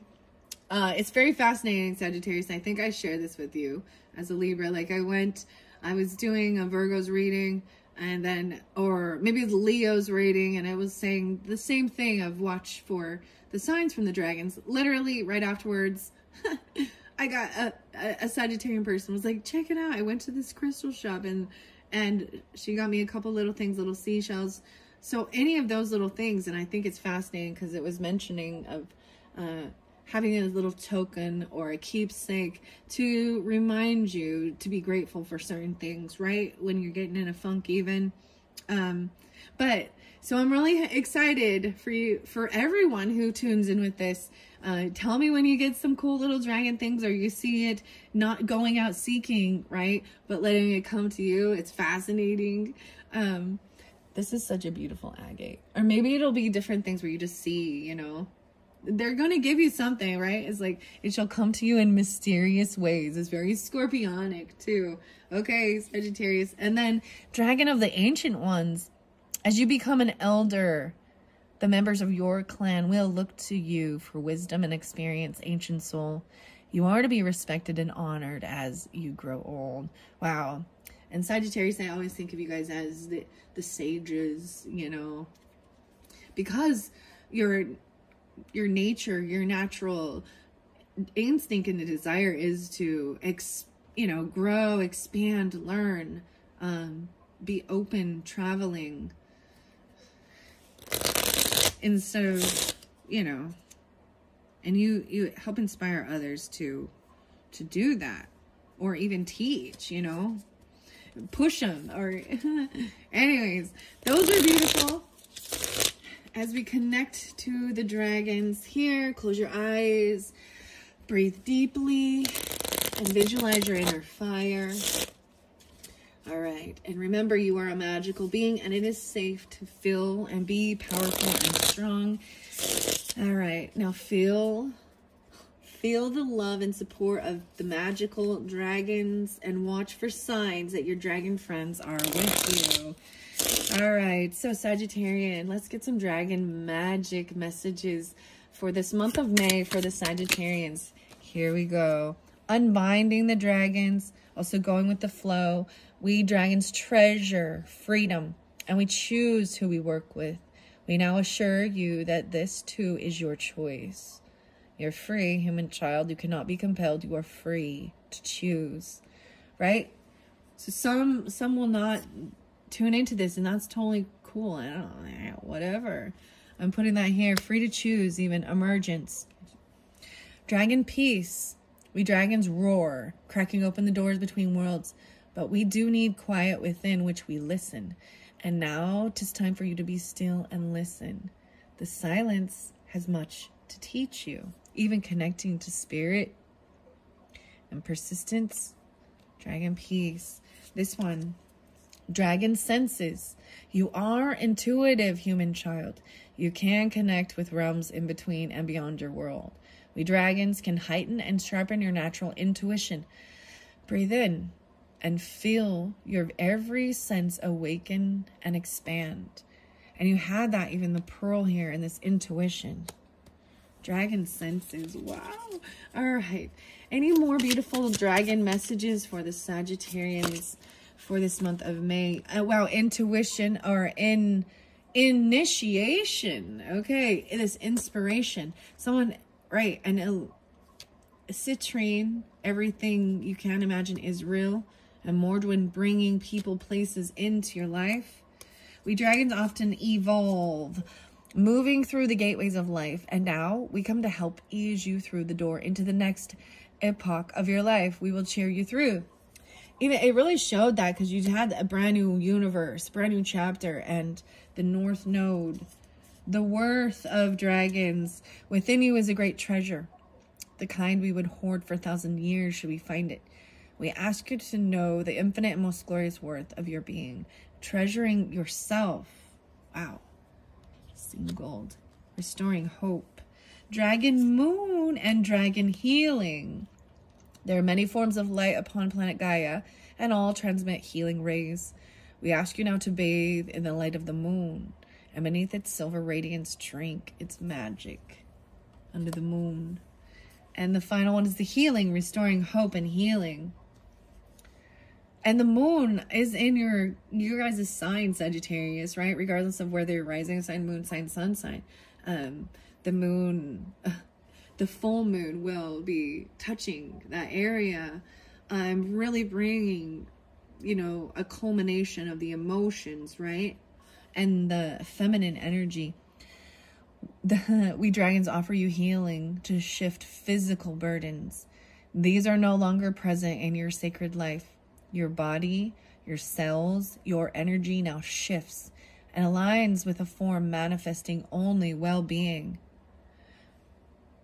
It's very fascinating, Sagittarius. I think I shared this with you as a Libra. Like I was doing a Virgo's reading, and then, or maybe it was Leo's reading, and I was saying the same thing of watch for the signs from the dragons. Literally right afterwards, I got a Sagittarian person was like, check it out. I went to this crystal shop and she got me a couple little things, little seashells. So any of those little things. And I think it's fascinating because it was mentioning of, having a little token or a keepsake to remind you to be grateful for certain things, right? When you're getting in a funk even. But so I'm really excited for you, for everyone who tunes in with this. Tell me when you get some cool little dragon things, or you see it, not going out seeking, right? But letting it come to you. It's fascinating. This is such a beautiful agate. Or maybe it'll be different things where you just see, you know, they're going to give you something, right? It's like, it shall come to you in mysterious ways. It's very scorpionic too. Okay, Sagittarius. And then Dragon of the Ancient Ones. As you become an elder, the members of your clan will look to you for wisdom and experience, ancient soul. You are to be respected and honored as you grow old. Wow. And Sagittarius, I always think of you guys as the sages, you know, because your nature, your natural instinct and the desire is to, grow, expand, learn, be open, traveling. And so, you know, and you help inspire others to do that, or even teach, you know, push them, or anyways, those are beautiful. As we connect to the dragons here, close your eyes, breathe deeply, and visualize your inner fire. All right, and remember, you are a magical being, and it is safe to feel and be powerful and strong. All right, now feel the love and support of the magical dragons, and watch for signs that your dragon friends are with you. All right, so Sagittarian, let's get some dragon magic messages for this month of May for the Sagittarians. Here we go. Unbinding the dragons, also going with the flow. We dragons treasure freedom, and we choose who we work with. We now assure you that this too is your choice. You're free, human child. You cannot be compelled. You are free to choose, right? So some will not tune into this, and that's totally cool. I don't know, whatever. I'm putting that here. Free to choose, even emergence. Dragon peace. We dragons roar, cracking open the doors between worlds. But we do need quiet within which we listen. And now 'tis time for you to be still and listen. The silence has much to teach you, even connecting to spirit and persistence. Dragon peace. This one, dragon senses. You are intuitive, human child. You can connect with realms in between and beyond your world. We dragons can heighten and sharpen your natural intuition. Breathe in and feel your every sense awaken and expand. And you had that, even the pearl here in this intuition. Dragon senses. Wow. All right. Any more beautiful dragon messages for the Sagittarians for this month of May? Wow. Intuition, or initiation. Okay. It is inspiration. Someone, right. And a citrine, everything you can imagine is real. And Mordwin bringing people, places into your life. We dragons often evolve, moving through the gateways of life. And now we come to help ease you through the door into the next epoch of your life. We will cheer you through. Even it really showed that, because you had a brand new universe, brand new chapter, and the North Node. The worth of dragons within you is a great treasure, the kind we would hoard for 1,000 years should we find it. We ask you to know the infinite and most glorious worth of your being, treasuring yourself. Wow. Seeing gold. Restoring hope. dragon moon, and dragon healing. There are many forms of light upon planet Gaia, and all transmit healing rays. We ask you now to bathe in the light of the moon, and beneath its silver radiance drink its magic under the moon. And the final one is the healing, restoring hope and healing. And the moon is in your guys' sign, Sagittarius, right? Regardless of whether you're rising sign, moon sign, sun sign. The moon, the full moon will be touching that area. Really bringing, you know, a culmination of the emotions, right? And the feminine energy. We dragons offer you healing to shift physical burdens. These are no longer present in your sacred life. Your body, your cells, your energy now shifts and aligns with a form manifesting only well-being.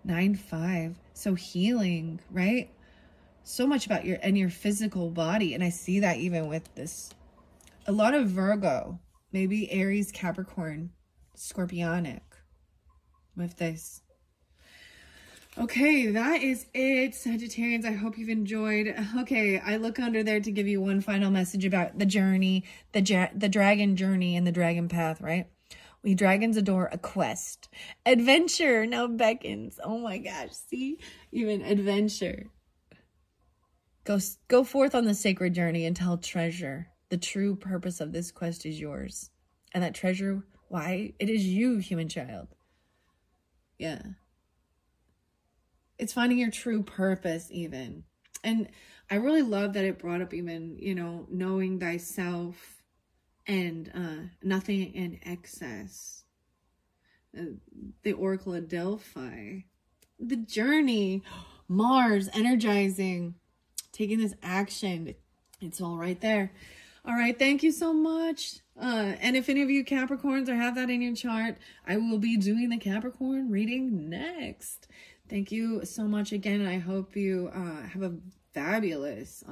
9-5. So healing, right? So much about your physical body. And I see that even with this. A lot of Virgo, maybe Aries, Capricorn, Scorpionic with this. Okay, that is it, Sagittarians. I hope you've enjoyed. Okay, I look under there to give you one final message about the journey, the dragon journey and the dragon path, right? We dragons adore a quest. Adventure now beckons. Oh my gosh, see? Even adventure. Go forth on the sacred journey and tell treasure. The true purpose of this quest is yours. And that treasure, why? It is you, human child. Yeah. It's finding your true purpose even. And I really love that it brought up even, you know, knowing thyself and nothing in excess. The Oracle of Delphi. The journey. Mars, energizing. Taking this action. It's all right there. All right, thank you so much. And if any of you Capricorns or have that in your chart, I will be doing the Capricorn reading next. Thank you so much again. I hope you have a fabulous,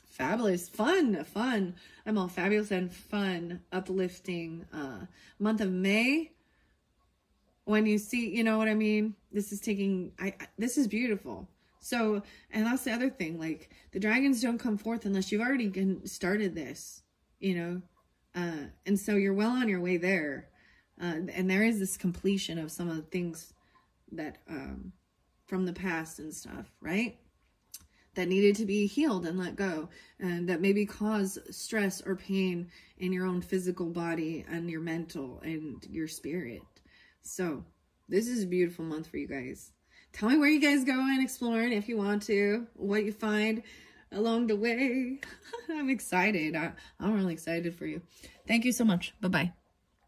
fun. I'm all fabulous and fun, uplifting month of May. When you see, you know what I mean? This is taking, this is beautiful. So, and that's the other thing, like the dragons don't come forth unless you've already started this, you know? And so you're well on your way there. And there is this completion of some of the things that, from the past and stuff, right? That needed to be healed and let go. And that maybe cause stress or pain in your own physical body and your mental and your spirit. So this is a beautiful month for you guys. Tell me where you guys go and exploring if you want to, what you find along the way. I'm excited. I'm really excited for you. Thank you so much. Bye-bye.